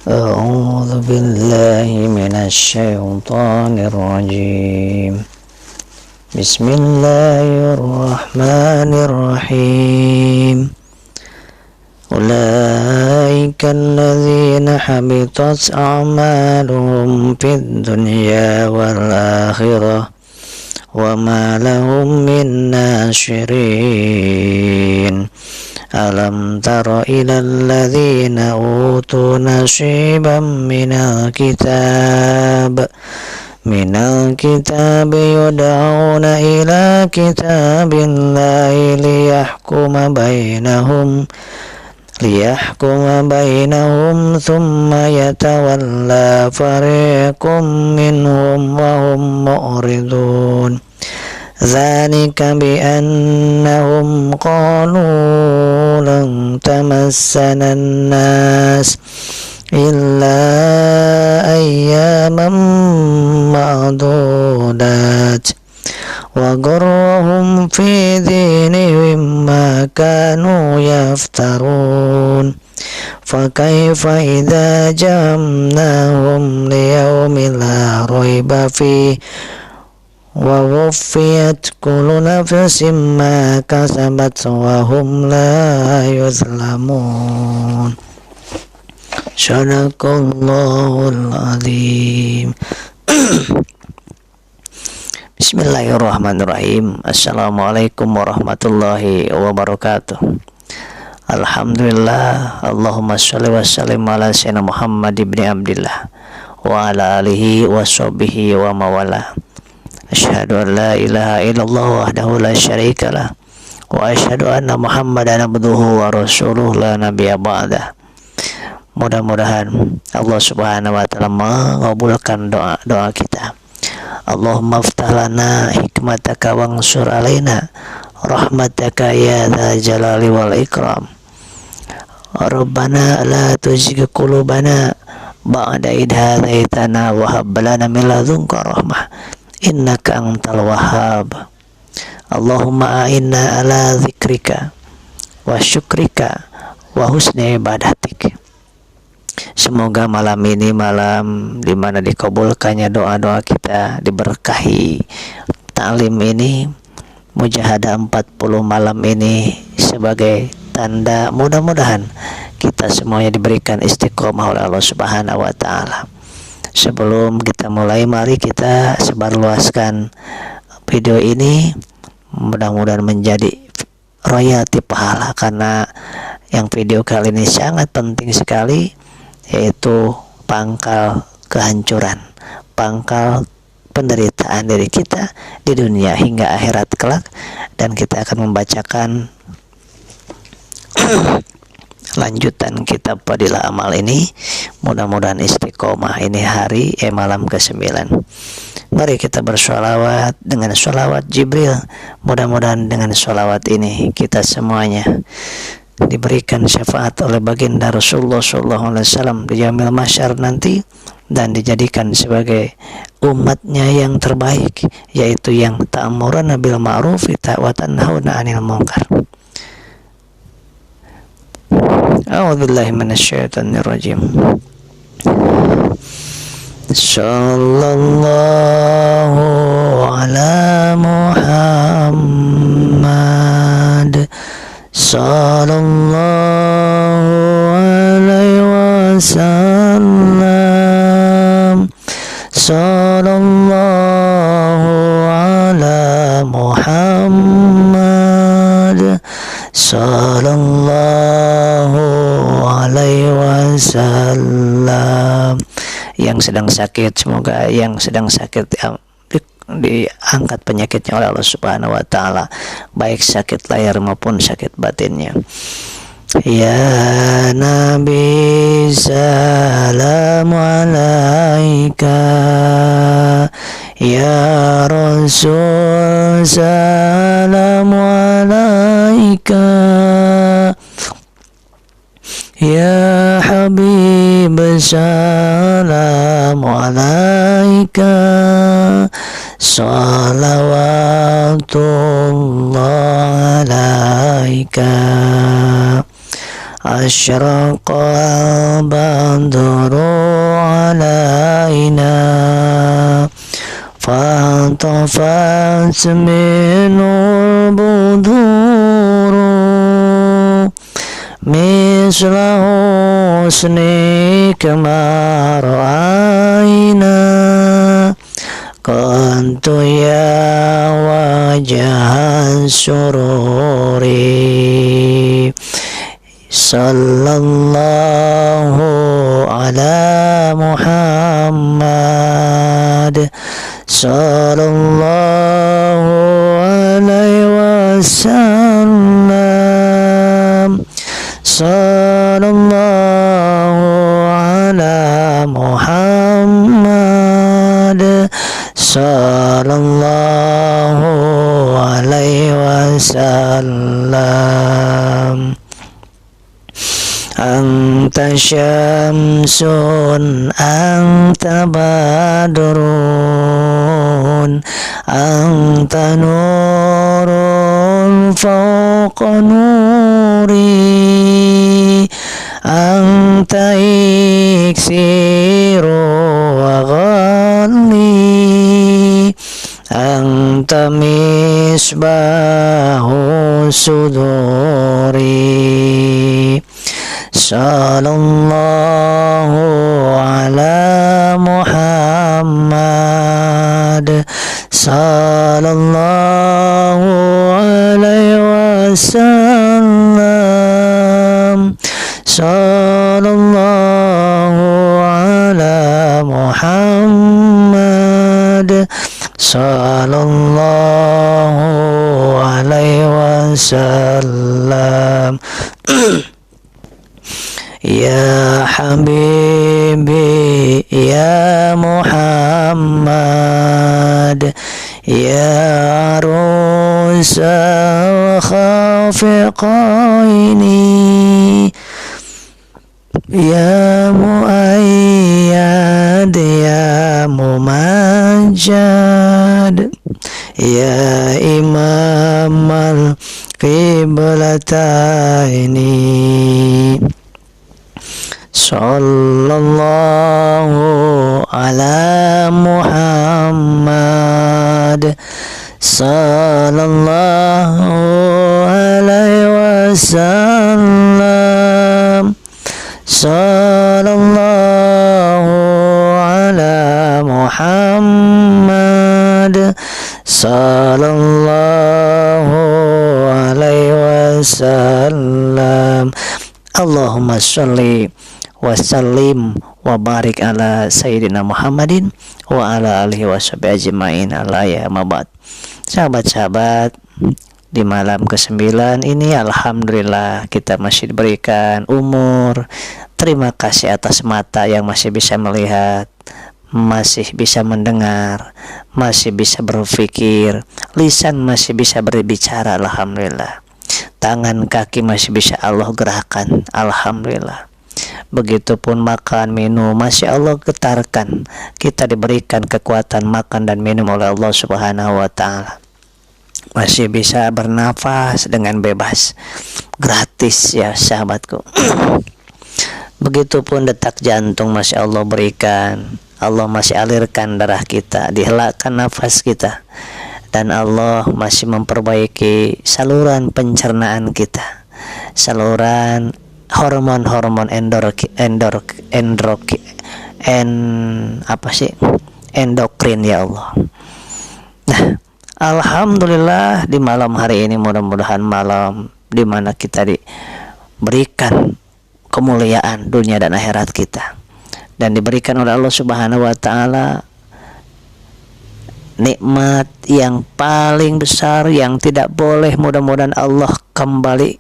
أعوذ بالله من الشيطان الرجيم. بسم الله الرحمن الرحيم. أولئك الذين حبطت أعمالهم في الدنيا والآخرة وما لهم من ناصرين. ألم تر إلى الذين أوتوا نصيبا من الكتاب يدعون إلى كتاب الله ليحكم بينهم ثم يتولى فريق منهم وهم معرضون. ذلك بأنهم قالوا لن تمسنا الناس إلا أياما معدودات وغرهم في دينهم ما كانوا يفترون. فكيف إذا جمعناهم ليوم لا ريب فيه ووفيت كل نفس ما كسبت وهم لا يظلمون. Sadaqallahul azim. Bismillahirrahmanirrahim. Assalamualaikum warahmatullahi wabarakatuh. Alhamdulillah. Allahumma sholli wa sallim ala sayyidina Muhammad ibn Abdillah wa ala alihi wa sahbihi wa mawala. Asyhadu an la ilaha illallah wahdahu la syarikalah wa asyhadu anna Muhammadan abduhu wa rasuluhu la nabiyya ba'dah. Mudah-mudahan Allah Subhanahu wa taala mengabulkan doa kita. Allahumma iftah lana hikmataka wansur alaina rahmataka ya dzal jalali wal ikram. Rabbana la tuzigh qulubana ba'da idh hadaitana wa hab lana min ladunka rahmah innaka antal wahhab. Allahumma a'inna ala dzikrika wa syukrika wa husni ibadatik. Semoga malam ini malam dimana dikabulkannya doa-doa kita, diberkahi ta'lim ini, mujahadah 40 malam ini sebagai tanda mudah-mudahan kita semuanya diberikan istiqomah oleh Allah Subhanahu wa taala. Sebelum kita mulai, mari kita sebarluaskan video ini, mudah-mudahan menjadi royalti pahala, karena yang video kali ini sangat penting sekali, yaitu pangkal kehancuran, pangkal penderitaan diri kita di dunia hingga akhirat kelak. Dan kita akan membacakan lanjutan kitab Fadilah Amal ini. Mudah-mudahan istiqomah. Ini malam ke-9. Mari kita bersolawat dengan solawat Jibril. Mudah-mudahan dengan solawat ini kita semuanya diberikan syafaat oleh baginda Rasulullah SAW di yaumil mahsyar nanti, dan dijadikan sebagai umatnya yang terbaik, yaitu yang ta'muruna bil ma'ruf wa tanhauna 'anil munkar. A'udzubillahi minasyaitonir rajim. Sallallahu ala Muhammad sallallahu alaihi wasallam. Sallallahu ala Muhammad sallallahu alaihi wasallam. Yang sedang sakit, semoga yang sedang sakit diangkat penyakitnya oleh Allah Subhanahu wa taala, baik sakit lahir maupun sakit batinnya. Ya Nabi salamu alaika, ya Rasul salamu alaika, ya Habib salamu alaika, salawatullah alaika. أشرق البدر علينا فانطفت منه البدور مثل حسنك ما رأينا كنت يا وجه السرور صلى الله على محمد صلى الله عليه وسلم صلى الله على محمد صلى الله عليه وسلم أنت شمس أنت بدر أنت نور فوق نوري أنت إكسير وغلي أنت مصباح صدوري صلى الله على محمد صلى الله عليه وسلم صلى الله على محمد صلى الله عليه وسلم يا حبيبي يا محمد يا عروس الخافقين يا مؤيد يا ممجد يا إمام القبلتين صلى الله على محمد صلى الله عليه وسلم صلى الله على محمد صلى الله عليه وسلم Allahumma sholli wa sallim wa barik ala sayyidina Muhammadin wa ala alihi wa sahbihi ajma'in ala ya mabad. Sahabat-sahabat, di malam ke-9 ini alhamdulillah kita masih diberikan umur. Terima kasih atas mata yang masih bisa melihat, masih bisa mendengar, masih bisa berpikir, lisan masih bisa berbicara, alhamdulillah. Tangan kaki masih bisa Allah gerakkan, alhamdulillah. Begitupun makan minum masih Allah getarkan. Kita diberikan kekuatan makan dan minum oleh Allah Subhanahu wa ta'ala. Masih bisa bernafas dengan bebas, gratis ya sahabatku. Begitupun detak jantung masih Allah berikan. Allah masih alirkan darah kita, dihelakkan nafas kita. Dan Allah masih memperbaiki saluran pencernaan kita, saluran hormon-hormon endokrin ya Allah. Nah, alhamdulillah di malam hari ini mudah-mudahan malam di mana kita diberikan kemuliaan dunia dan akhirat kita, dan diberikan oleh Allah Subhanahu wa ta'ala nikmat yang paling besar yang tidak boleh mudah-mudahan Allah kembali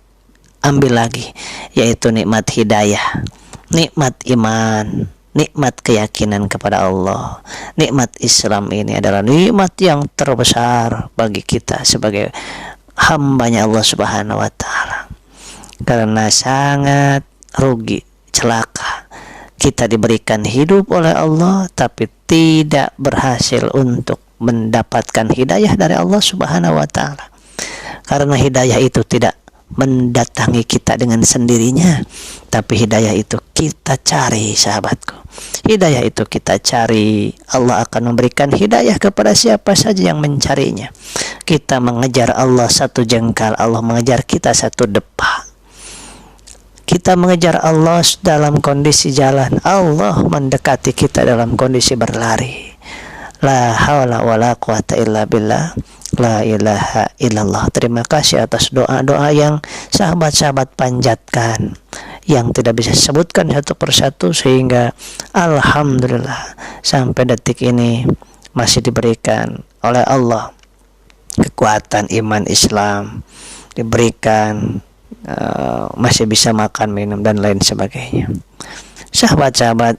ambil lagi, yaitu nikmat hidayah, nikmat iman, nikmat keyakinan kepada Allah. Nikmat Islam ini adalah nikmat yang terbesar bagi kita sebagai hambanya Allah Subhanahu wa ta'ala. Karena sangat rugi, celaka kita diberikan hidup oleh Allah tapi tidak berhasil untuk mendapatkan hidayah dari Allah Subhanahu wa ta'ala. Karena hidayah itu tidak mendatangi kita dengan sendirinya, tapi hidayah itu kita cari, sahabatku. Hidayah itu kita cari. Allah akan memberikan hidayah kepada siapa saja yang mencarinya. Kita mengejar Allah satu jengkal, Allah mengejar kita satu depa. Kita mengejar Allah dalam kondisi jalan, Allah mendekati kita dalam kondisi berlari. La haula wala quwata illa billah. La ilaha illallah. Terima kasih atas doa-doa yang sahabat-sahabat panjatkan, yang tidak bisa sebutkan satu persatu, sehingga alhamdulillah sampai detik ini masih diberikan oleh Allah kekuatan iman Islam, diberikan masih bisa makan, minum, dan lain sebagainya. Sahabat-sahabat,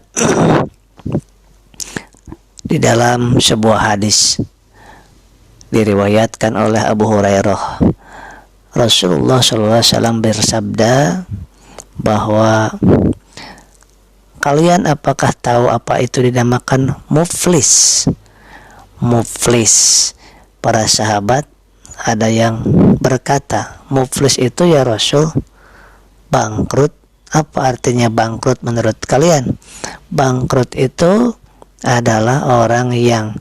di dalam sebuah hadis diriwayatkan oleh Abu Hurairah, Rasulullah SAW bersabda bahwa kalian apakah tahu apa itu dinamakan muflis? Muflis. Para sahabat ada yang berkata, muflis itu ya Rasul, bangkrut. Apa artinya bangkrut menurut kalian? Bangkrut itu adalah orang yang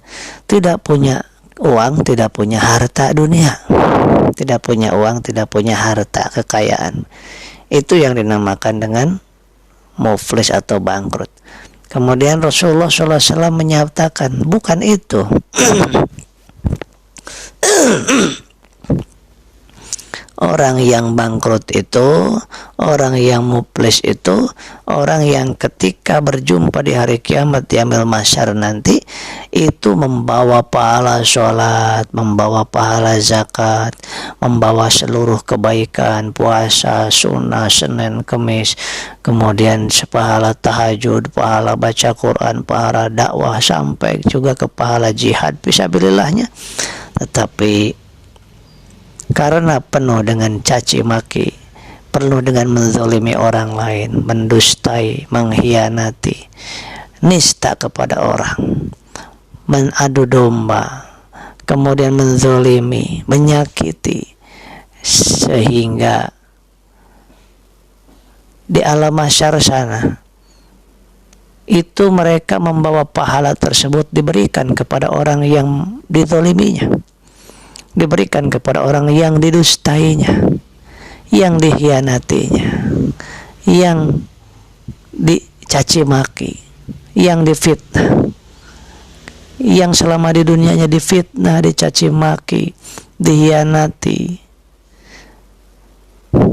tidak punya uang, tidak punya harta dunia, tidak punya uang, tidak punya harta kekayaan. Itu yang dinamakan dengan muflis atau bangkrut. Kemudian Rasulullah SAW menyatakan, bukan itu. Orang yang bangkrut itu, orang yang muflis itu, orang yang ketika berjumpa di hari kiamat di yaumil mahsyar nanti, itu membawa pahala sholat, membawa pahala zakat, membawa seluruh kebaikan, puasa, sunnah, Senin, Kemis, kemudian pahala tahajud, pahala baca Quran, pahala dakwah, sampai juga ke pahala jihad fisabilillahnya. Tetapi karena penuh dengan caci maki, penuh dengan menzalimi orang lain, mendustai, mengkhianati, nista kepada orang, mengadu domba, kemudian menzalimi, menyakiti, sehingga di alam mahsyar sana itu mereka membawa pahala tersebut diberikan kepada orang yang dizaliminya, diberikan kepada orang yang didustainya, yang dikhianatinya, yang dicaci maki, yang difitnah, yang selama di dunianya difitnah, dicaci maki, dikhianati,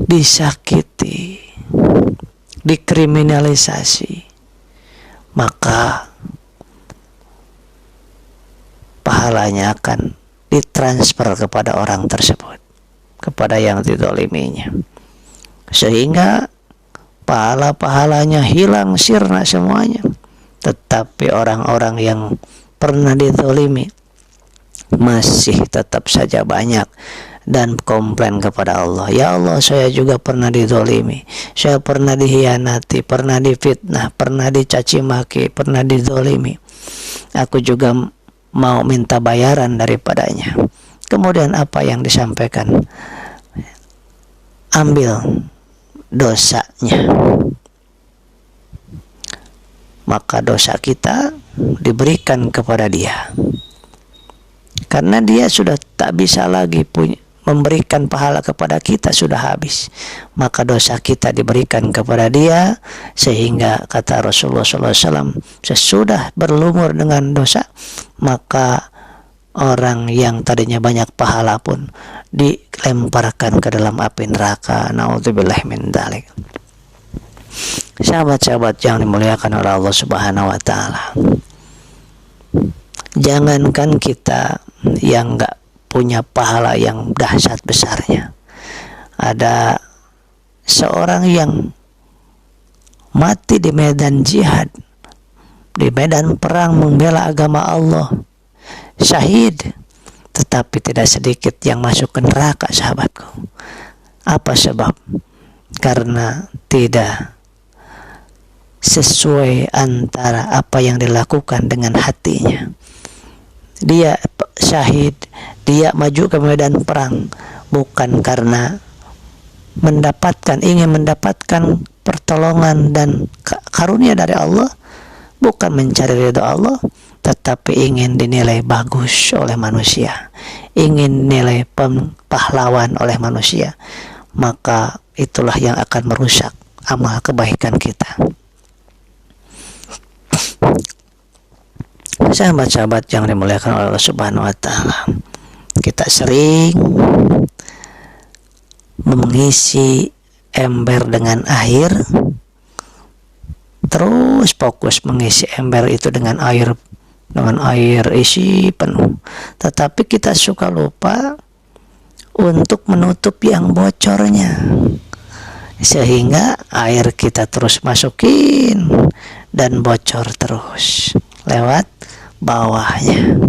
disakiti, dikriminalisasi, maka pahalanya akan ditransfer kepada orang tersebut, kepada yang dizaliminya, sehingga pahala-pahalanya hilang sirna semuanya. Tetapi orang-orang yang pernah dizalimi masih tetap saja banyak dan komplain kepada Allah, ya Allah, saya juga pernah dizalimi, saya pernah dikhianati, pernah difitnah, pernah dicaci maki, pernah dizalimi, aku juga mau minta bayaran daripadanya. Kemudian apa yang disampaikan? Ambil dosanya. Maka dosa kita diberikan kepada dia, karena dia sudah tak bisa lagi memberikan pahala kepada kita, sudah habis. Maka dosa kita diberikan kepada dia, sehingga kata Rasulullah SAW, sesudah berlumur dengan dosa, maka orang yang tadinya banyak pahala pun dilemparkan ke dalam api neraka. Naudzubillah min dzalik. Sahabat-sahabat yang dimuliakan oleh Allah Subhanahu wa taala, jangankan kita yang enggak punya pahala yang dahsyat besarnya, ada seorang yang mati di medan jihad, di medan perang membela agama Allah, syahid, tetapi tidak sedikit yang masuk ke neraka, sahabatku. Apa sebab? Karena tidak sesuai antara apa yang dilakukan dengan hatinya. Dia syahid, dia maju ke medan perang bukan karena ingin mendapatkan pertolongan dan karunia dari Allah, bukan mencari ridho Allah, tetapi ingin dinilai bagus oleh manusia, ingin nilai pahlawan oleh manusia, maka itulah yang akan merusak amal kebaikan kita. Sahabat-sahabat yang dimuliakan oleh Allah Subhanahu wa taala, kita sering mengisi ember dengan air, terus fokus mengisi ember itu dengan air isi penuh, tetapi kita suka lupa untuk menutup yang bocornya, sehingga air kita terus masukin dan bocor terus lewat bawahnya.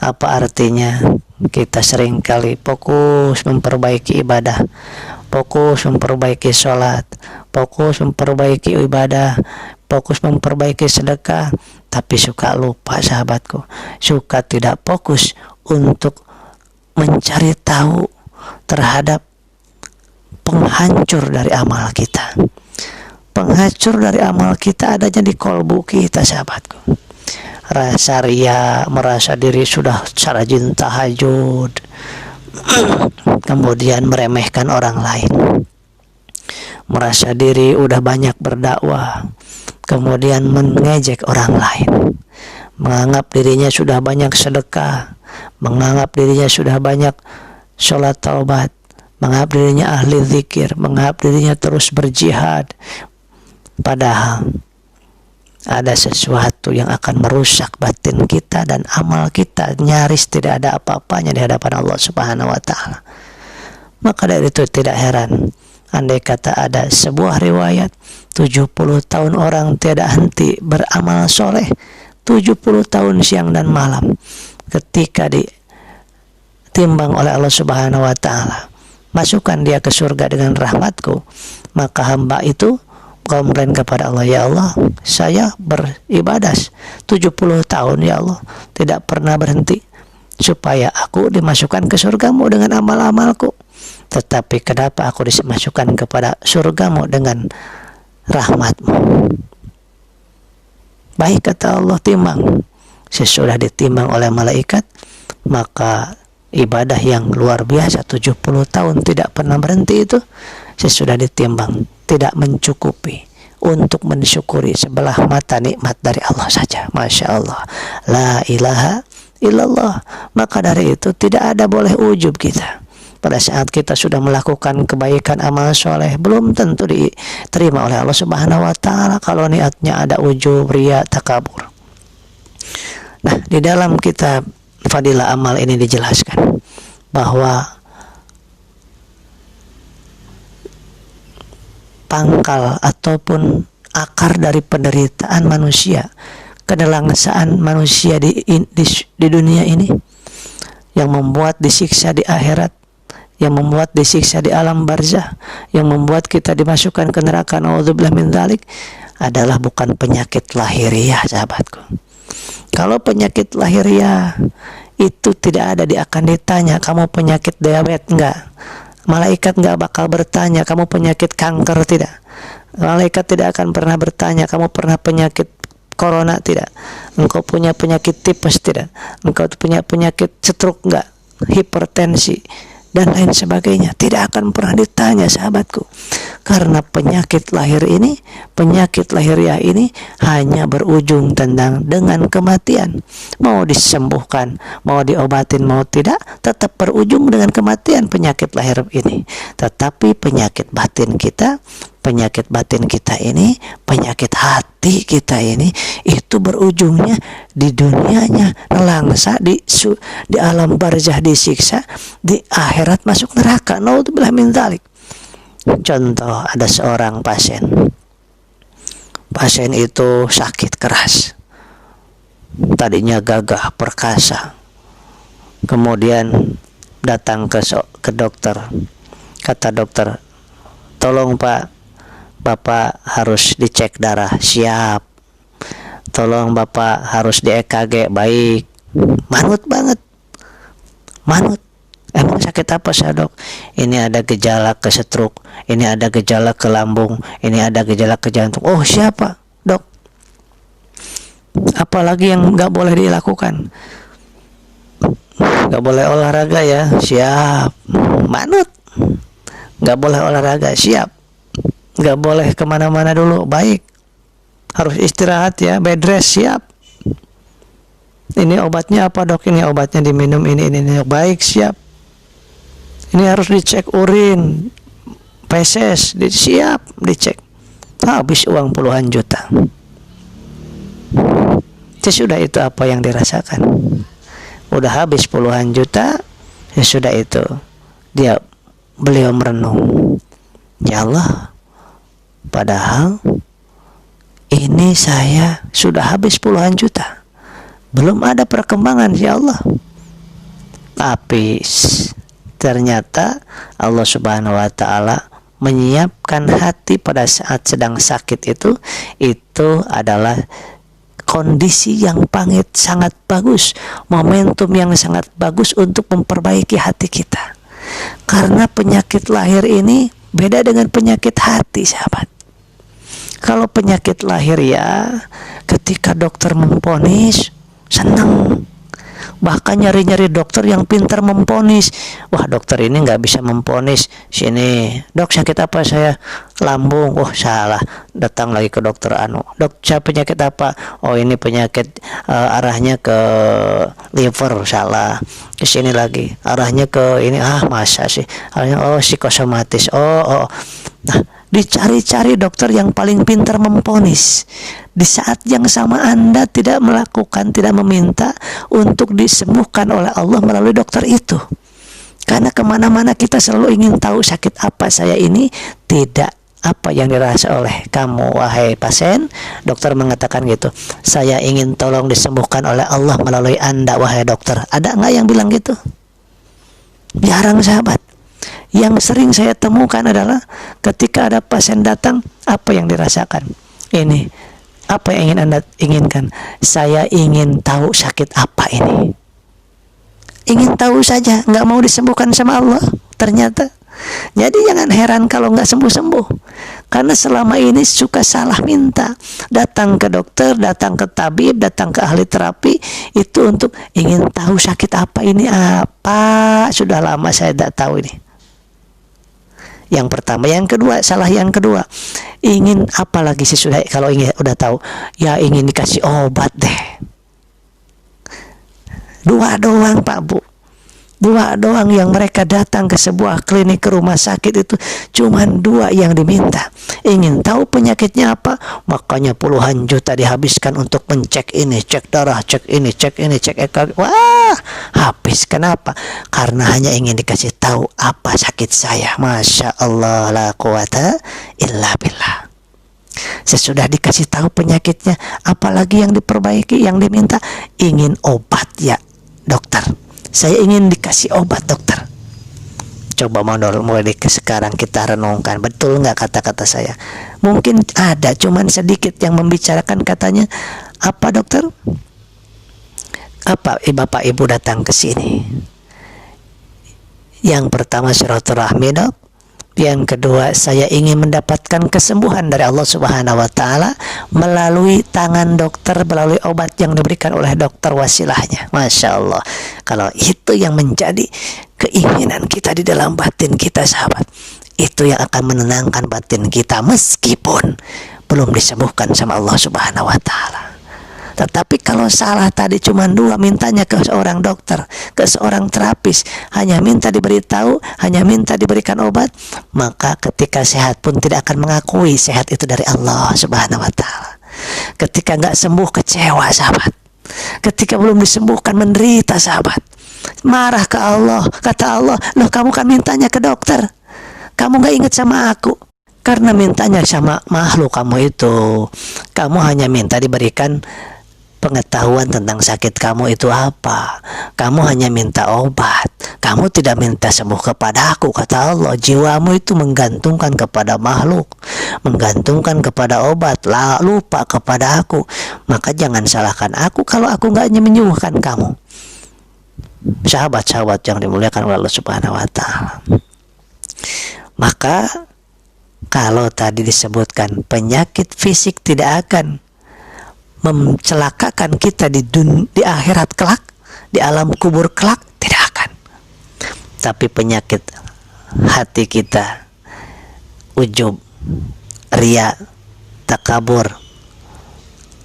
Apa artinya? Kita seringkali fokus memperbaiki ibadah, fokus memperbaiki sholat, fokus memperbaiki ibadah, fokus memperbaiki sedekah, tapi suka lupa, sahabatku, suka tidak fokus untuk mencari tahu terhadap penghancur dari amal kita. Penghancur dari amal kita adanya di kolbu kita, sahabatku. Rasa ria, merasa diri sudah rajin tahajud, kemudian meremehkan orang lain, merasa diri udah banyak berdakwah, kemudian mengejek orang lain, menganggap dirinya sudah banyak sedekah, menganggap dirinya sudah banyak sholat taubat, menganggap dirinya ahli zikir, menganggap dirinya terus berjihad, padahal ada sesuatu yang akan merusak batin kita dan amal kita nyaris tidak ada apa-apanya di hadapan Allah Subhanahu wa taala. Maka dari itu tidak heran andai kata ada sebuah riwayat 70 tahun orang tiada henti beramal soleh, 70 tahun siang dan malam, ketika ditimbang oleh Allah Subhanahu wa taala, masukkan dia ke surga dengan rahmatku, maka hamba itu komplain kepada Allah, ya Allah, saya beribadah 70 tahun ya Allah, tidak pernah berhenti, supaya aku dimasukkan ke surgamu dengan amal-amalku, tetapi kenapa aku dimasukkan kepada surgamu dengan rahmatmu? Baik, kata Allah, timbang. Sesudah ditimbang oleh malaikat, maka ibadah yang luar biasa 70 tahun tidak pernah berhenti itu, sesudah ditimbang tidak mencukupi untuk mensyukuri sebelah mata nikmat dari Allah saja. Masya Allah, la ilaha illallah. Maka dari itu tidak ada boleh ujub kita. Pada saat kita sudah melakukan kebaikan amal soleh, belum tentu diterima oleh Allah Subhanahu wa taala kalau niatnya ada ujub, riya, takabur. Nah, di dalam kitab Fadilah Amal ini dijelaskan bahwa pangkal ataupun akar dari penderitaan manusia, kedalangsaan manusia di dunia ini, yang membuat disiksa di akhirat, yang membuat disiksa di alam barzah, yang membuat kita dimasukkan ke neraka, naudzubillah min dzalik, adalah bukan penyakit lahiriah, sahabatku. Kalau penyakit lahiriah itu tidak ada, akan ditanya, kamu penyakit diabetes enggak? Malaikat enggak bakal bertanya, kamu penyakit kanker, tidak. Malaikat tidak akan pernah bertanya, kamu pernah penyakit corona, tidak. Engkau punya penyakit tipes, tidak. Engkau punya penyakit stroke enggak, hipertensi, dan lain sebagainya. Tidak akan pernah ditanya, sahabatku. Karena penyakit lahir ini, penyakit lahiriah ini hanya berujung dengan kematian. Mau disembuhkan, mau diobatin, mau tidak, tetap berujung dengan kematian penyakit lahir ini. Tetapi penyakit batin kita ini, penyakit hati kita ini, itu berujungnya di dunianya nelangsa, di alam barzah disiksa, di akhirat masuk neraka. Naudzubillah min dzalik. Contoh, ada seorang pasien itu sakit keras, tadinya gagah perkasa, kemudian datang ke dokter. Kata dokter, tolong Pak, Bapak harus dicek darah. Siap. Tolong Bapak harus di EKG. Baik. Manut banget, manut. Emang sakit penyakit apa sih dok? Ini ada gejala ke stroke, ini ada gejala ke lambung, ini ada gejala ke jantung. Oh siapa dok? Apalagi yang nggak boleh dilakukan? Nggak boleh olahraga ya, siap. Manut. Nggak boleh olahraga, siap. Nggak boleh kemana-mana dulu, baik. Harus istirahat ya, bed rest, siap. Ini obatnya apa dok? Ini obatnya diminum, ini. Baik, siap. Ini harus dicek urin, feses, siap, dicek. Habis uang puluhan juta. Sesudah itu apa yang dirasakan? Udah habis puluhan juta, sesudah itu beliau merenung. Ya Allah, padahal ini saya sudah habis puluhan juta, belum ada perkembangan ya Allah. Tapi ternyata Allah Subhanahu wa Ta'ala menyiapkan hati pada saat sedang sakit itu adalah kondisi yang sangat bagus, momentum yang sangat bagus untuk memperbaiki hati kita. Karena penyakit lahir ini beda dengan penyakit hati, sahabat. Kalau penyakit lahir ya, ketika dokter memvonis, senang. Bahkan nyari-nyari dokter yang pintar memvonis. Wah, dokter ini nggak bisa memvonis. Sini, dok sakit apa saya? Lambung. Oh salah, datang lagi ke dokter dok saya penyakit apa? Oh ini penyakit arahnya ke liver, salah. Ke sini lagi, arahnya ke ini. Masa sih? Arahnya psikosomatis. Nah, dicari-cari dokter yang paling pintar memvonis. Di saat yang sama Anda tidak meminta untuk disembuhkan oleh Allah melalui dokter itu. Karena kemana-mana kita selalu ingin tahu sakit apa saya ini, tidak apa yang dirasa oleh kamu wahai pasien. Dokter mengatakan gitu, saya ingin tolong disembuhkan oleh Allah melalui Anda wahai dokter. Ada nggak yang bilang gitu? Jarang, sahabat. Yang sering saya temukan adalah ketika ada pasien datang, apa yang dirasakan? Ini, apa yang ingin Anda inginkan? Saya ingin tahu sakit apa ini. Ingin tahu saja, nggak mau disembuhkan sama Allah. Ternyata, jadi jangan heran kalau nggak sembuh-sembuh. Karena selama ini suka salah minta. Datang ke dokter, datang ke tabib, datang ke ahli terapi, itu untuk ingin tahu sakit apa ini. Apa? Sudah lama saya tidak tahu ini. Yang pertama, yang kedua, salah yang kedua. Ingin apa lagi sih sudah kalau ingin udah tahu? Ya ingin dikasih obat deh. Dua doang Pak Bu. Dua doang yang mereka datang ke sebuah klinik, ke rumah sakit itu cuman dua yang diminta. Ingin tahu penyakitnya apa? Makanya puluhan juta dihabiskan untuk mencek ini, cek darah, cek ini, cek ini, cek EKG. Wah, habis. Kenapa? Karena hanya ingin dikasih tahu apa sakit saya. Masya Allah, la quwata illa billah. Sesudah dikasih tahu penyakitnya, apalagi yang diperbaiki, yang diminta? Ingin obat ya dokter, saya ingin dikasih obat dokter. Coba mulai sekarang kita renungkan, betul nggak kata-kata saya? Mungkin ada, cuman sedikit yang membicarakan katanya, apa dokter? Apa bapak ibu datang ke sini? Yang pertama silaturahmi dok. Yang kedua, saya ingin mendapatkan kesembuhan dari Allah Subhanahu wa Ta'ala melalui tangan dokter, melalui obat yang diberikan oleh dokter wasilahnya. Masya Allah. Kalau itu yang menjadi keinginan kita di dalam batin kita, sahabat, itu yang akan menenangkan batin kita meskipun belum disembuhkan sama Allah Subhanahu wa Ta'ala. Tetapi kalau salah tadi cuma dua, mintanya ke seorang dokter, ke seorang terapis, hanya minta diberitahu, hanya minta diberikan obat, maka ketika sehat pun tidak akan mengakui sehat itu dari Allah Subhanahu wa Ta'ala. Ketika nggak sembuh, kecewa, sahabat. Ketika belum disembuhkan, menderita, sahabat. Marah ke Allah. Kata Allah, loh kamu kan mintanya ke dokter, kamu nggak ingat sama aku. Karena mintanya sama makhluk kamu itu, kamu hanya minta diberikan pengetahuan tentang sakit kamu itu apa. Kamu hanya minta obat, kamu tidak minta sembuh kepada aku. Kata Allah, jiwamu itu menggantungkan kepada makhluk, menggantungkan kepada obat, lupa kepada aku. Maka jangan salahkan aku kalau aku nggak menyembuhkan kamu. sahabat-sahabat yang dimuliakan oleh Allah Subhanahu wa taala. Maka kalau tadi disebutkan penyakit fisik tidak akan mencelakakan kita di akhirat kelak, di alam kubur kelak, tidak akan. Tapi penyakit hati kita, ujub, riya, takabur,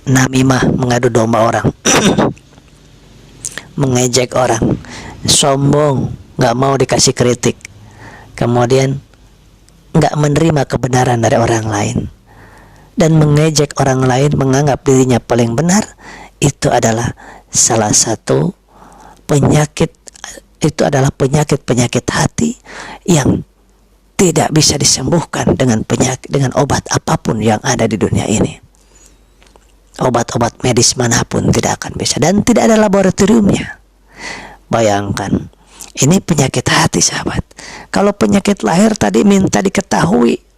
namimah, mengadu domba orang, mengejek orang, sombong, nggak mau dikasih kritik, kemudian nggak menerima kebenaran dari orang lain, dan mengejek orang lain, menganggap dirinya paling benar, itu adalah salah satu penyakit. Itu adalah penyakit hati yang tidak bisa disembuhkan dengan obat apapun yang ada di dunia ini. Obat-obat medis manapun tidak akan bisa, dan tidak ada laboratoriumnya. Bayangkan, ini penyakit hati, sahabat. Kalau penyakit lahir tadi minta diketahui,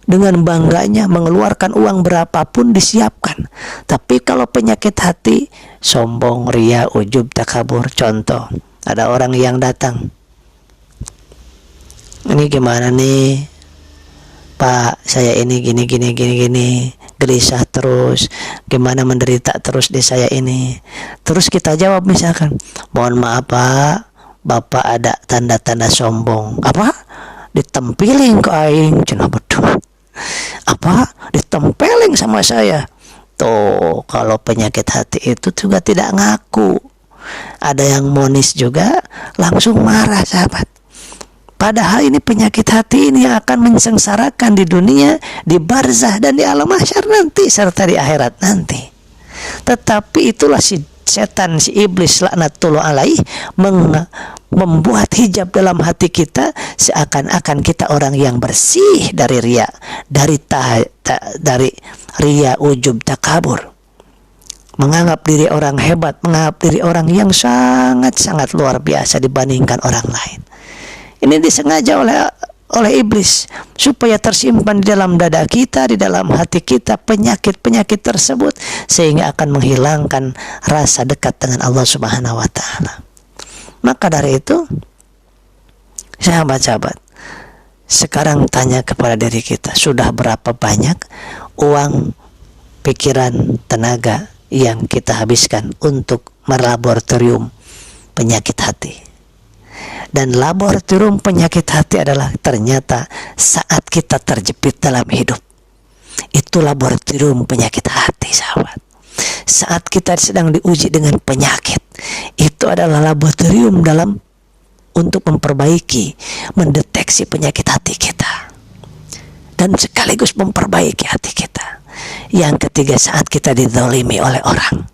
dengan bangganya mengeluarkan uang berapapun disiapkan. Tapi kalau penyakit hati, sombong, ria, ujub, takabur. Contoh, ada orang yang datang, ini gimana nih Pak, saya ini gini, gelisah terus, gimana menderita terus di saya ini. Terus kita jawab misalkan, mohon maaf Pak, Bapak ada tanda-tanda sombong. Apa? Ditempiling ke aing, cenah betul. Apa? Ditempeleng sama saya. Tuh, kalau penyakit hati itu juga tidak ngaku. Ada yang monis juga langsung marah, sahabat. Padahal ini penyakit hati ini yang akan mensengsarakan di dunia, di barzah, dan di alam mahsyar nanti, serta di akhirat nanti. Tetapi itulah si setan, si iblis laknatullah alaih, membuat hijab dalam hati kita, seakan-akan kita orang yang bersih dari riya, dari riya, ujub, takabur, menganggap diri orang hebat, menganggap diri orang yang sangat-sangat luar biasa dibandingkan orang lain. Ini disengaja oleh iblis supaya tersimpan di dalam dada kita, di dalam hati kita penyakit-penyakit tersebut, sehingga akan menghilangkan rasa dekat dengan Allah Subhanahu wa taala. Maka dari itu, sahabat-sahabat, sekarang tanya kepada diri kita, sudah berapa banyak uang, pikiran, tenaga yang kita habiskan untuk melaboratorium penyakit hati? Dan laboratorium penyakit hati adalah ternyata saat kita terjepit dalam hidup. Itu laboratorium penyakit hati, sahabat. Saat kita sedang diuji dengan penyakit, itu adalah laboratorium untuk memperbaiki, mendeteksi penyakit hati kita, dan sekaligus memperbaiki hati kita. Yang ketiga, saat kita dizalimi oleh orang,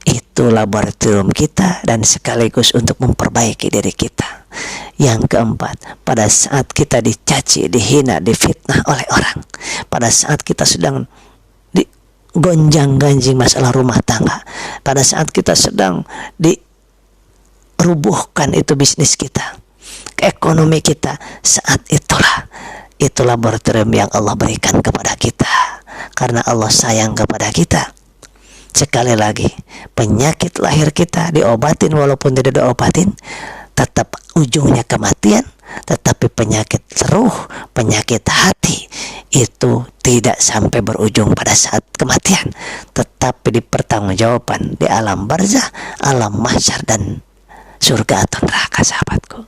itu laboratorium kita dan sekaligus untuk memperbaiki diri kita. Yang keempat, pada saat kita dicaci, dihina, difitnah oleh orang, pada saat kita sedang digonjang-ganjing masalah rumah tangga, pada saat kita sedang dirubuhkan itu bisnis kita, ekonomi kita, saat itu laboratorium yang Allah berikan kepada kita, karena Allah sayang kepada kita. Sekali lagi, penyakit lahir kita diobatin walaupun tidak diobatin, tetap ujungnya kematian. Tetapi penyakit ruh, penyakit hati, itu tidak sampai berujung pada saat kematian, tetapi dipertanggungjawaban di alam barzah, alam mahsyar, dan surga atau neraka, sahabatku.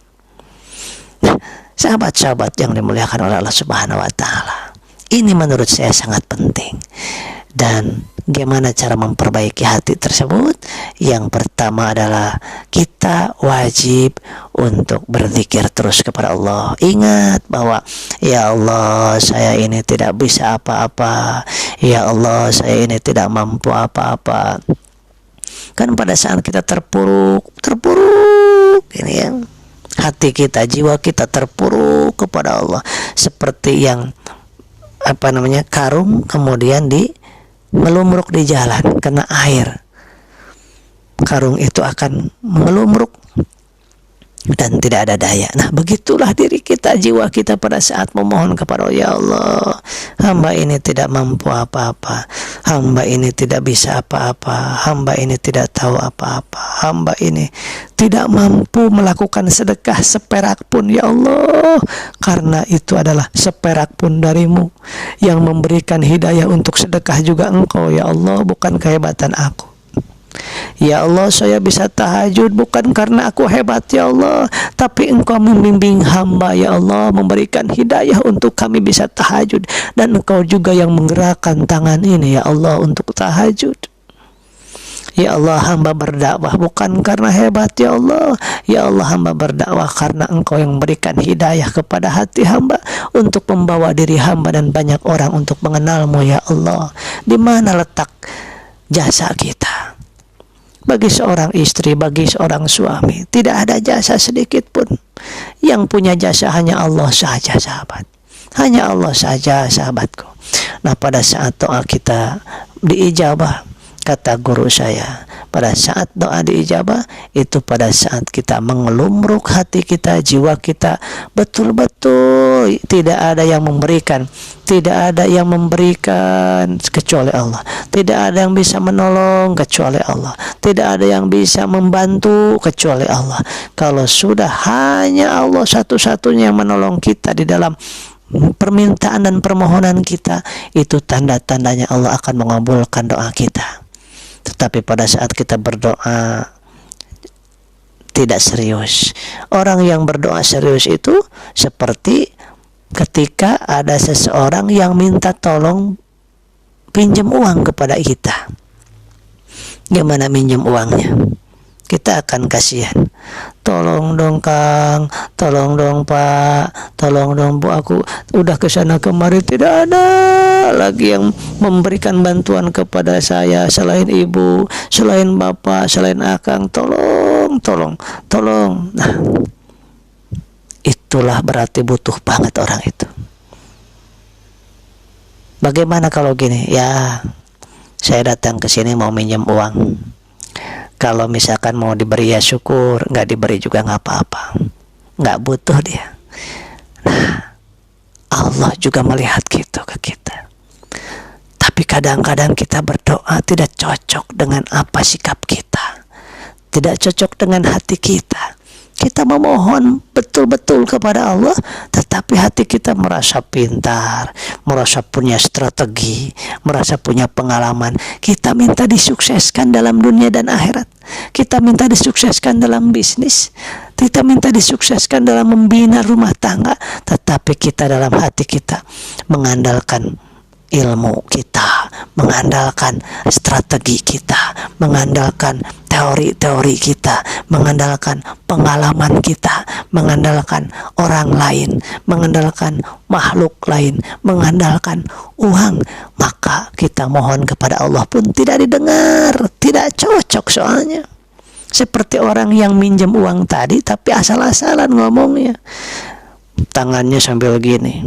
Nah, sahabat-sahabat yang dimuliakan oleh Allah Subhanahu wa taala, ini menurut saya sangat penting. Dan gimana cara memperbaiki hati tersebut? Yang pertama adalah kita wajib untuk berzikir terus kepada Allah. Ingat bahwa ya Allah, saya ini tidak bisa apa-apa. Ya Allah, saya ini tidak mampu apa-apa. Kan pada saat kita terpuruk ini ya, hati kita, jiwa kita terpuruk kepada Allah, seperti yang karung kemudian melumruk di jalan kena air. Karung itu akan melumruk dan tidak ada daya. Nah, begitulah diri kita, jiwa kita pada saat memohon kepada Allah. Ya Allah, hamba ini tidak mampu apa-apa, hamba ini tidak bisa apa-apa, hamba ini tidak tahu apa-apa, hamba ini tidak mampu melakukan sedekah seperak pun, ya Allah, karena itu adalah seperak pun darimu. Yang memberikan hidayah untuk sedekah juga Engkau, ya Allah, bukan kehebatan aku. Ya Allah, saya bisa tahajud bukan karena aku hebat, ya Allah, tapi Engkau membimbing hamba, ya Allah, memberikan hidayah untuk kami bisa tahajud, dan Engkau juga yang menggerakkan tangan ini, ya Allah, untuk tahajud. Ya Allah, hamba berdakwah bukan karena hebat, ya Allah. Ya Allah, hamba berdakwah karena Engkau yang memberikan hidayah kepada hati hamba untuk membawa diri hamba dan banyak orang untuk mengenalmu, ya Allah. Di mana letak jasa kita? Bagi seorang istri, bagi seorang suami, tidak ada jasa sedikit pun. Yang punya jasa hanya Allah saja, sahabat. Hanya Allah saja, sahabatku. Nah, pada saat doa kita diijabah, kata guru saya, pada saat doa diijabah, itu pada saat kita mengelumruk hati kita, jiwa kita, betul-betul tidak ada yang memberikan, tidak ada yang memberikan kecuali Allah, tidak ada yang bisa menolong kecuali Allah, tidak ada yang bisa membantu kecuali Allah. Kalau sudah hanya Allah satu-satunya yang menolong kita di dalam permintaan dan permohonan kita, itu tanda-tandanya Allah akan mengabulkan doa kita. Tetapi pada saat kita berdoa tidak serius, orang yang berdoa serius itu seperti ketika ada seseorang yang minta tolong pinjam uang kepada kita. Gimana minjem uangnya? Kita akan kasihan. Tolong dong Kang, tolong dong Pak, tolong dong Bu, aku udah kesana kemari tidak ada lagi yang memberikan bantuan kepada saya selain ibu, selain bapak, selain akang. Tolong, tolong, tolong. Nah, itulah berarti butuh banget orang itu. Bagaimana kalau gini? Ya, saya datang ke sini mau minjem uang. Kalau misalkan mau diberi ya syukur, nggak diberi juga nggak apa-apa, nggak butuh dia. Nah, Allah juga melihat gitu ke kita. Tapi kadang-kadang kita berdoa tidak cocok dengan apa sikap kita, tidak cocok dengan hati kita. Kita memohon betul-betul kepada Allah, tetapi hati kita merasa pintar, merasa punya strategi, merasa punya pengalaman. Kita minta disukseskan dalam dunia dan akhirat. Kita minta disukseskan dalam bisnis. Kita minta disukseskan dalam membina rumah tangga. Tetapi kita dalam hati kita mengandalkan ilmu kita, mengandalkan strategi kita, mengandalkan teori-teori kita, mengandalkan pengalaman kita, mengandalkan orang lain, mengandalkan makhluk lain, mengandalkan uang. Maka kita mohon kepada Allah pun tidak didengar, tidak cocok soalnya. Seperti orang yang minjem uang tadi tapi asal-asalan ngomongnya, tangannya sambil gini,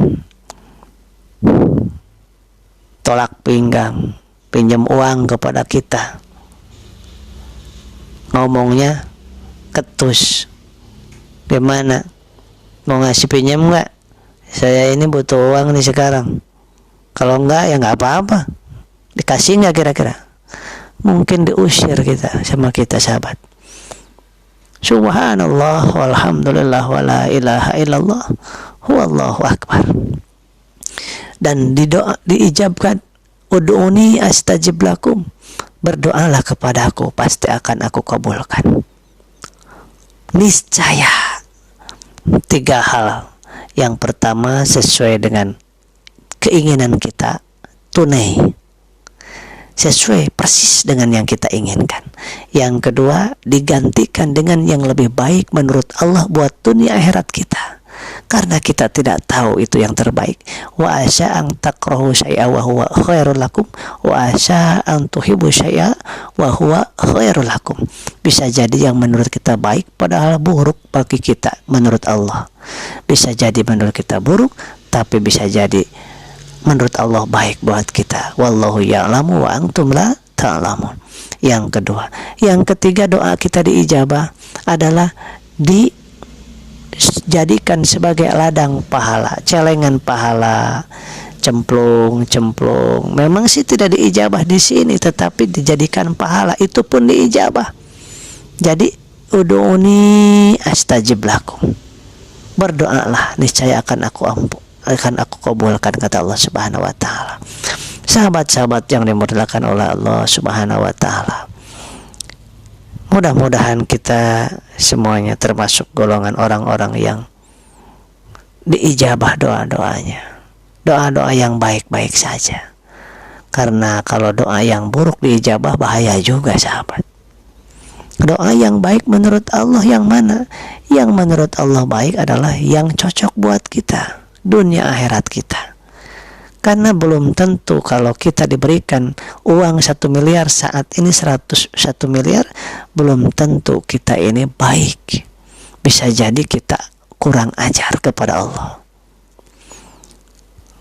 tolak pinggang, pinjam uang kepada kita, ngomongnya ketus. Gimana? Mau ngasih pinjam nggak? Saya ini butuh uang nih sekarang. Kalau enggak ya nggak apa-apa. Dikasih nggak kira-kira? Mungkin diusir kita sama kita, sahabat. Subhanallah walhamdulillah wala ilaha illallah huwallahu akbar. Dan diijabkan, ud'uni astajib lakum, berdoalah kepadaku pasti akan aku kabulkan. Niscaya 3 hal. Yang pertama, sesuai dengan keinginan kita, tunai, sesuai persis dengan yang kita inginkan. Yang kedua, digantikan dengan yang lebih baik menurut Allah buat dunia akhirat kita, karena kita tidak tahu itu yang terbaik. Wa asa an takrahu syai'a wa huwa khairul lakum wa asa an tuhibbu syai'a wa huwa khairul lakum. Bisa jadi yang menurut kita baik padahal buruk bagi kita menurut Allah. Bisa jadi menurut kita buruk tapi bisa jadi menurut Allah baik buat kita. Wallahu ya'lamu wa antum la ta'lamun. Yang kedua, yang ketiga, doa kita diijabah adalah jadikan sebagai ladang pahala, celengan pahala, cemplung. Memang sih tidak diijabah di sini, tetapi dijadikan pahala, itu pun diijabah. Jadi ud'uni astajib lakum, berdoalah niscaya akan aku kabulkan, kata Allah Subhanahu wa taala. Sahabat-sahabat yang dimuliakan oleh Allah Subhanahu wa taala, mudah-mudahan kita semuanya termasuk golongan orang-orang yang diijabah doa-doanya, doa-doa yang baik-baik saja. Karena kalau doa yang buruk diijabah bahaya juga, sahabat. Doa yang baik menurut Allah yang mana? Yang menurut Allah baik adalah yang cocok buat kita, dunia akhirat kita. Karena belum tentu kalau kita diberikan uang 1 miliar saat ini 101 miliar, belum tentu kita ini baik. Bisa jadi kita kurang ajar kepada Allah.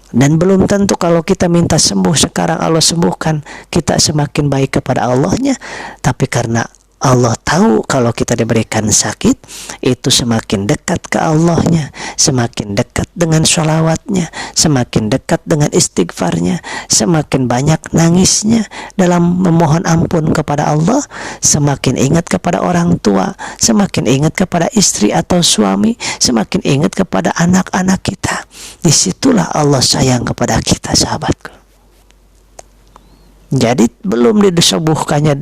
Dan belum tentu kalau kita minta sembuh sekarang Allah sembuhkan, kita semakin baik kepada Allahnya. Tapi karena Allah tahu kalau kita diberikan sakit, itu semakin dekat ke Allahnya, semakin dekat dengan sholawatnya, semakin dekat dengan istighfarnya, semakin banyak nangisnya dalam memohon ampun kepada Allah, semakin ingat kepada orang tua, semakin ingat kepada istri atau suami, semakin ingat kepada anak-anak kita. Disitulah Allah sayang kepada kita, sahabatku. Jadi belum disembuhkannya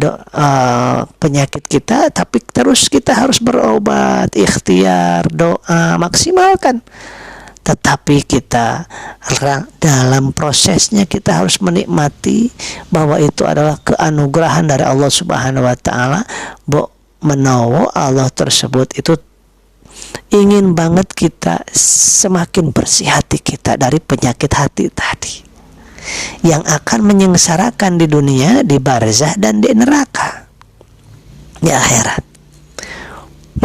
penyakit kita, tapi terus kita harus berobat, ikhtiar, doa, maksimalkan. Tetapi kita dalam prosesnya kita harus menikmati bahwa itu adalah keanugerahan dari Allah Subhanahu wa taala. Menawa Allah tersebut itu ingin banget kita semakin bersih hati kita dari penyakit hati tadi, yang akan menyengsarakan di dunia, di barzah, dan di neraka, di akhirat.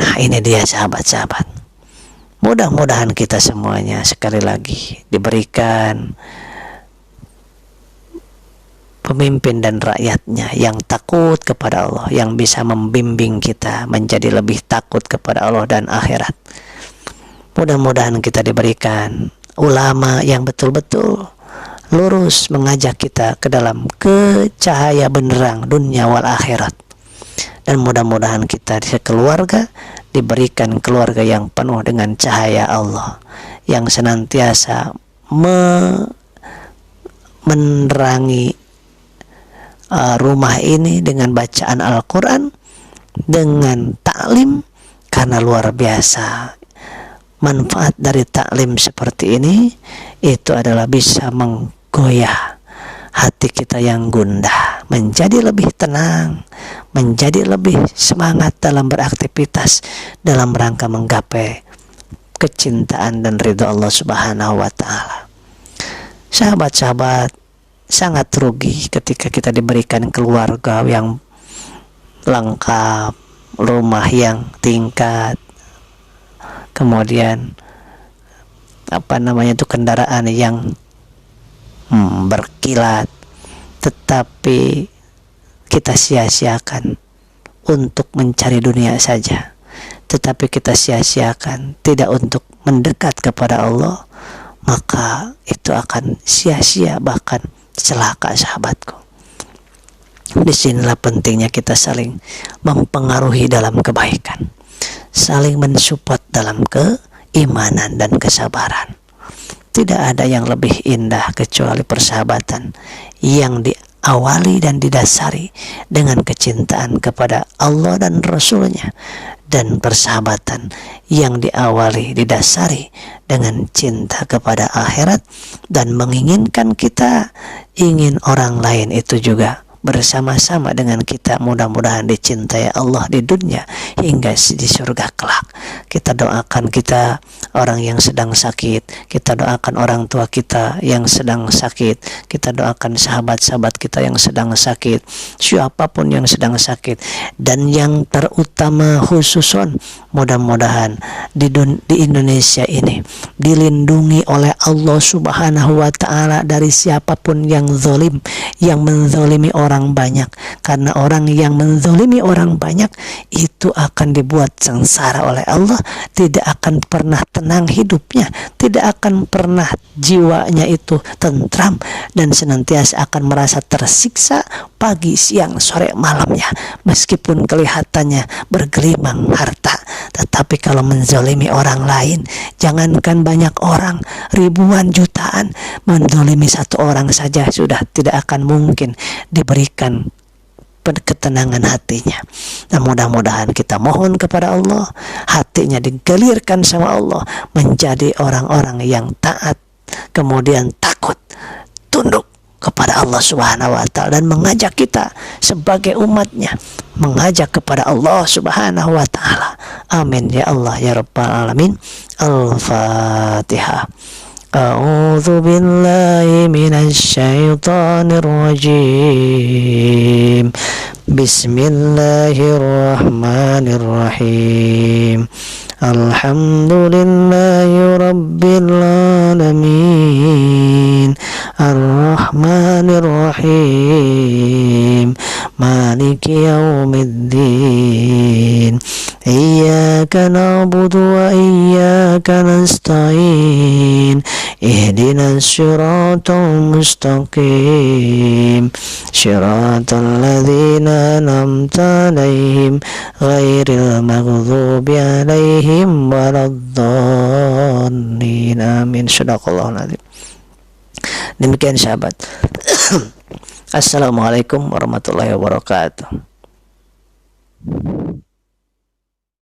Nah, ini dia sahabat-sahabat. Mudah-mudahan kita semuanya sekali lagi diberikan pemimpin dan rakyatnya yang takut kepada Allah, yang bisa membimbing kita menjadi lebih takut kepada Allah dan akhirat. Mudah-mudahan kita diberikan ulama yang betul-betul lurus mengajak kita ke dalam cahaya benderang dunia wal akhirat. Dan mudah-mudahan kita di keluarga diberikan keluarga yang penuh dengan cahaya Allah, yang senantiasa menerangi rumah ini dengan bacaan Al-Quran, dengan taklim. Karena luar biasa manfaat dari taklim seperti ini, itu adalah bisa goyah hati kita yang gundah menjadi lebih tenang, menjadi lebih semangat dalam beraktivitas dalam rangka menggapai kecintaan dan ridho Allah Subhanahu wa taala. Sahabat-sahabat, sangat rugi ketika kita diberikan keluarga yang lengkap, rumah yang tingkat, kemudian kendaraan yang berkilat, tetapi kita sia-siakan untuk mencari dunia saja, tetapi kita sia-siakan tidak untuk mendekat kepada Allah, maka itu akan sia-sia, bahkan celaka, sahabatku. Disinilah pentingnya kita saling mempengaruhi dalam kebaikan, saling mensupport dalam keimanan dan kesabaran. Tidak ada yang lebih indah kecuali persahabatan yang diawali dan didasari dengan kecintaan kepada Allah dan Rasul-Nya, dan persahabatan yang diawali didasari dengan cinta kepada akhirat dan menginginkan kita ingin orang lain itu juga bersama-sama dengan kita mudah-mudahan dicintai Allah di dunia hingga di surga kelak. Kita doakan kita orang yang sedang sakit, kita doakan orang tua kita yang sedang sakit, kita doakan sahabat-sahabat kita yang sedang sakit, siapapun yang sedang sakit, dan yang terutama khususon mudah-mudahan di Indonesia ini dilindungi oleh Allah Subhanahu wa taala dari siapapun yang zalim, yang menzalimi orang orang banyak. Karena orang yang menzalimi orang banyak itu akan dibuat sengsara oleh Allah, tidak akan pernah tenang hidupnya, tidak akan pernah jiwanya itu tentram, dan senantiasa akan merasa tersiksa pagi, siang, sore, malamnya, meskipun kelihatannya bergelimang harta. Tetapi kalau menzalimi orang lain, jangankan banyak orang, ribuan jutaan, menzalimi satu orang saja sudah tidak akan mungkin diberikan ketenangan hatinya. Nah, mudah-mudahan kita mohon kepada Allah, hatinya digalirkan sama Allah menjadi orang-orang yang taat, kemudian takut, tunduk kepada Allah Subhanahu wa ta'ala, dan mengajak kita sebagai umatnya mengajak kepada Allah Subhanahu wa ta'ala. Amin ya Allah ya Rabbal alamin. Al-Fatihah. A'udzu billahi minasy syaithanir rajim. Bismillahirrahmanirrahim. Alhamdulillahi rabbil alamin. Ar-Rahmanir Rahim. Maliki yaumiddin. Iyyaka na'budu wa iyyaka nasta'in. Ihdinas siratal mustaqim. Siratal ladzina an'amta 'alaihim ghairil maghdubi 'alaihim waladdallin. Amin. Shadaqallahul adzim. Demikian sahabat. Assalamualaikum warahmatullahi wabarakatuh.